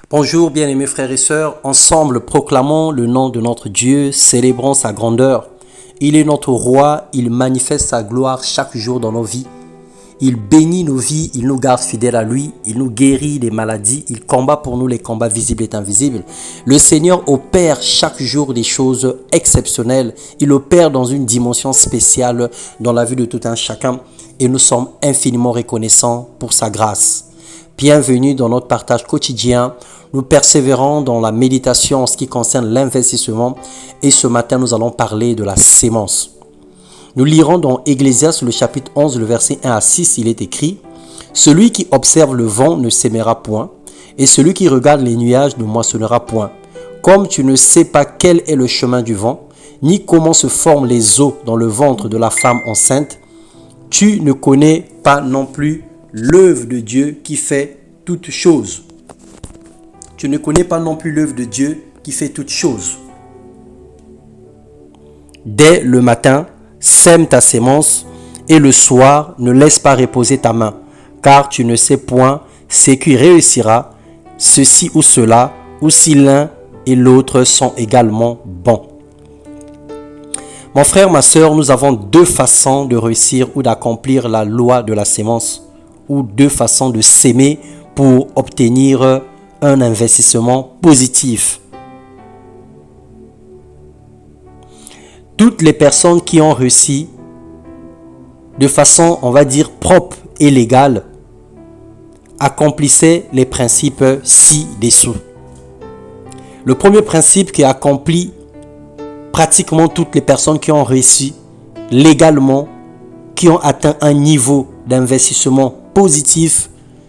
Bonjour bien-aimés frères et sœurs, ensemble proclamons le nom de notre Dieu, célébrons sa grandeur. Il est notre roi, il manifeste sa gloire chaque jour dans nos vies. Il bénit nos vies, il nous garde fidèles à lui, il nous guérit des maladies, il combat pour nous les combats visibles et invisibles. Le Seigneur opère chaque jour des choses exceptionnelles, il opère dans une dimension spéciale dans la vie de tout un chacun et nous sommes infiniment reconnaissants pour sa grâce. Bienvenue dans notre partage quotidien. Nous persévérons dans la méditation en ce qui concerne l'investissement et ce matin nous allons parler de la sémence. Nous lirons dans Ecclésiaste le chapitre 11, le verset 1 à 6, il est écrit « Celui qui observe le vent ne sèmera point, et celui qui regarde les nuages ne moissonnera point. Comme tu ne sais pas quel est le chemin du vent, ni comment se forment les os dans le ventre de la femme enceinte, tu ne connais pas non plus l'œuvre de Dieu qui fait toutes choses. » Tu ne connais pas non plus l'œuvre de Dieu qui fait toutes choses. Dès le matin, sème ta sémence et le soir, ne laisse pas reposer ta main, car tu ne sais point ce qui réussira, ceci ou cela, ou si l'un et l'autre sont également bons. Mon frère, ma sœur, nous avons deux façons de réussir ou d'accomplir la loi de la sémence, ou deux façons de s'aimer pour obtenir un investissement positif. Toutes les personnes qui ont réussi de façon, on va dire, propre et légale, accomplissaient les principes ci-dessous. Le premier principe qui accomplit pratiquement toutes les personnes qui ont réussi légalement, qui ont atteint un niveau d'investissement positif,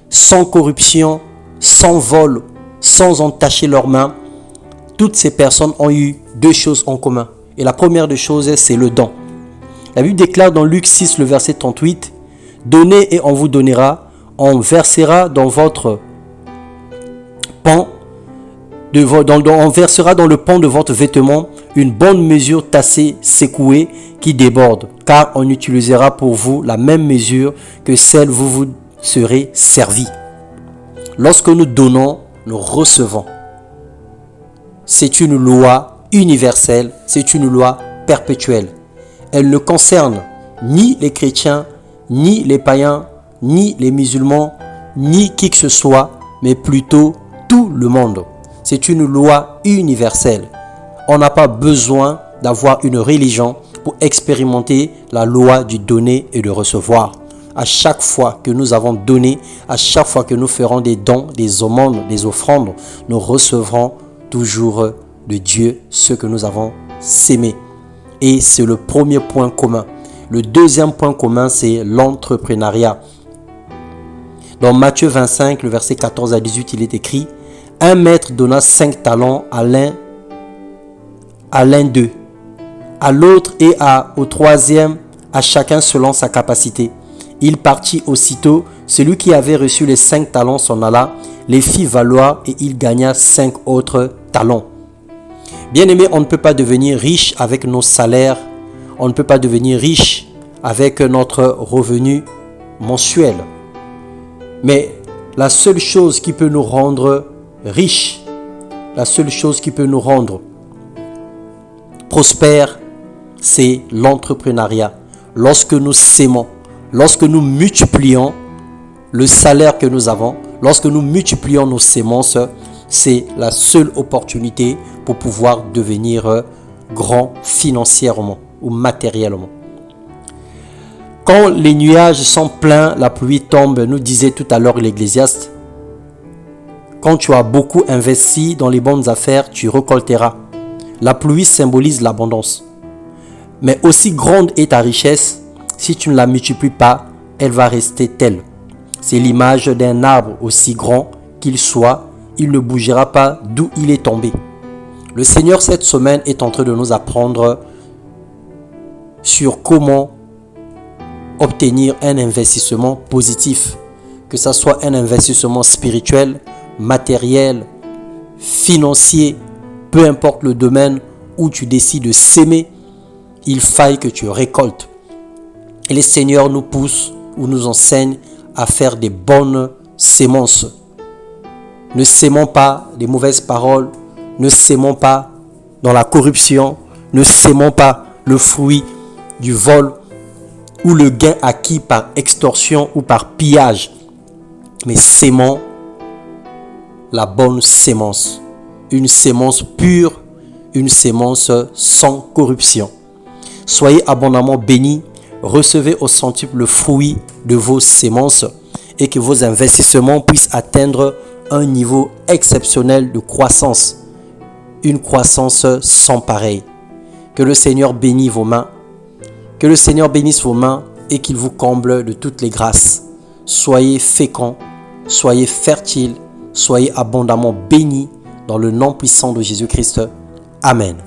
sans corruption, sans vol, sans entacher leurs mains, toutes ces personnes ont eu deux choses en commun. Et la première des choses, c'est le don. La Bible déclare dans Luc 6, le verset 38, « Donnez et on vous donnera, on versera dans votre pan, on versera dans le pan de votre vêtement une bonne mesure tassée, secouée, qui déborde, car on utilisera pour vous la même mesure que celle où vous serez servi. » Lorsque nous donnons, nous recevons. C'est une loi universelle, c'est une loi perpétuelle. Elle ne concerne ni les chrétiens, ni les païens, ni les musulmans, ni qui que ce soit, mais plutôt tout le monde. C'est une loi universelle. On n'a pas besoin d'avoir une religion pour expérimenter la loi du donner et de recevoir. À chaque fois que nous avons donné, à chaque fois que nous ferons des dons, des aumônes, des offrandes, nous recevrons toujours de Dieu ce que nous avons sémé. Et c'est le premier point commun. Le deuxième point commun, c'est l'entrepreneuriat. Dans Matthieu 25, le verset 14 à 18, il est écrit « Un maître donna 5 talents à l'un d'eux, à l'autre et au troisième, à chacun selon sa capacité. Il partit aussitôt, celui qui avait reçu les 5 talents s'en alla, les fit valoir et il gagna 5 autres talents. » Bien-aimés, on ne peut pas devenir riche avec nos salaires, on ne peut pas devenir riche avec notre revenu mensuel. Mais la seule chose qui peut nous rendre riches, la seule chose qui peut nous rendre prospères, c'est l'entrepreneuriat. Lorsque nous sémons, lorsque nous multiplions le salaire que nous avons, lorsque nous multiplions nos sémences, c'est la seule opportunité pour pouvoir devenir grand financièrement ou matériellement. Quand les nuages sont pleins, la pluie tombe, nous disait tout à l'heure l'Ecclésiaste. Quand tu as beaucoup investi dans les bonnes affaires, tu récolteras. La pluie symbolise l'abondance. Mais aussi grande est ta richesse, si tu ne la multiplies pas, elle va rester telle. C'est l'image d'un arbre aussi grand qu'il soit, il ne bougera pas d'où il est tombé. Le Seigneur cette semaine est en train de nous apprendre sur comment obtenir un investissement positif, que ce soit un investissement spirituel, matériel, financier, peu importe le domaine où tu décides de s'aimer, il faille que tu récoltes. Et le Seigneur nous pousse ou nous enseigne à faire des bonnes sémences. Ne sémons pas les mauvaises paroles. Ne sémons pas dans la corruption. Ne sémons pas le fruit du vol ou le gain acquis par extorsion ou par pillage. Mais sémons la bonne sémence. Une sémence pure, une sémence sans corruption. Soyez abondamment bénis. Recevez au centuple le fruit de vos sémences et que vos investissements puissent atteindre un niveau exceptionnel de croissance. Une croissance sans pareil. Que le Seigneur bénisse vos mains. Que le Seigneur bénisse vos mains et qu'il vous comble de toutes les grâces. Soyez féconds, soyez fertiles, soyez abondamment bénis dans le nom puissant de Jésus-Christ. Amen.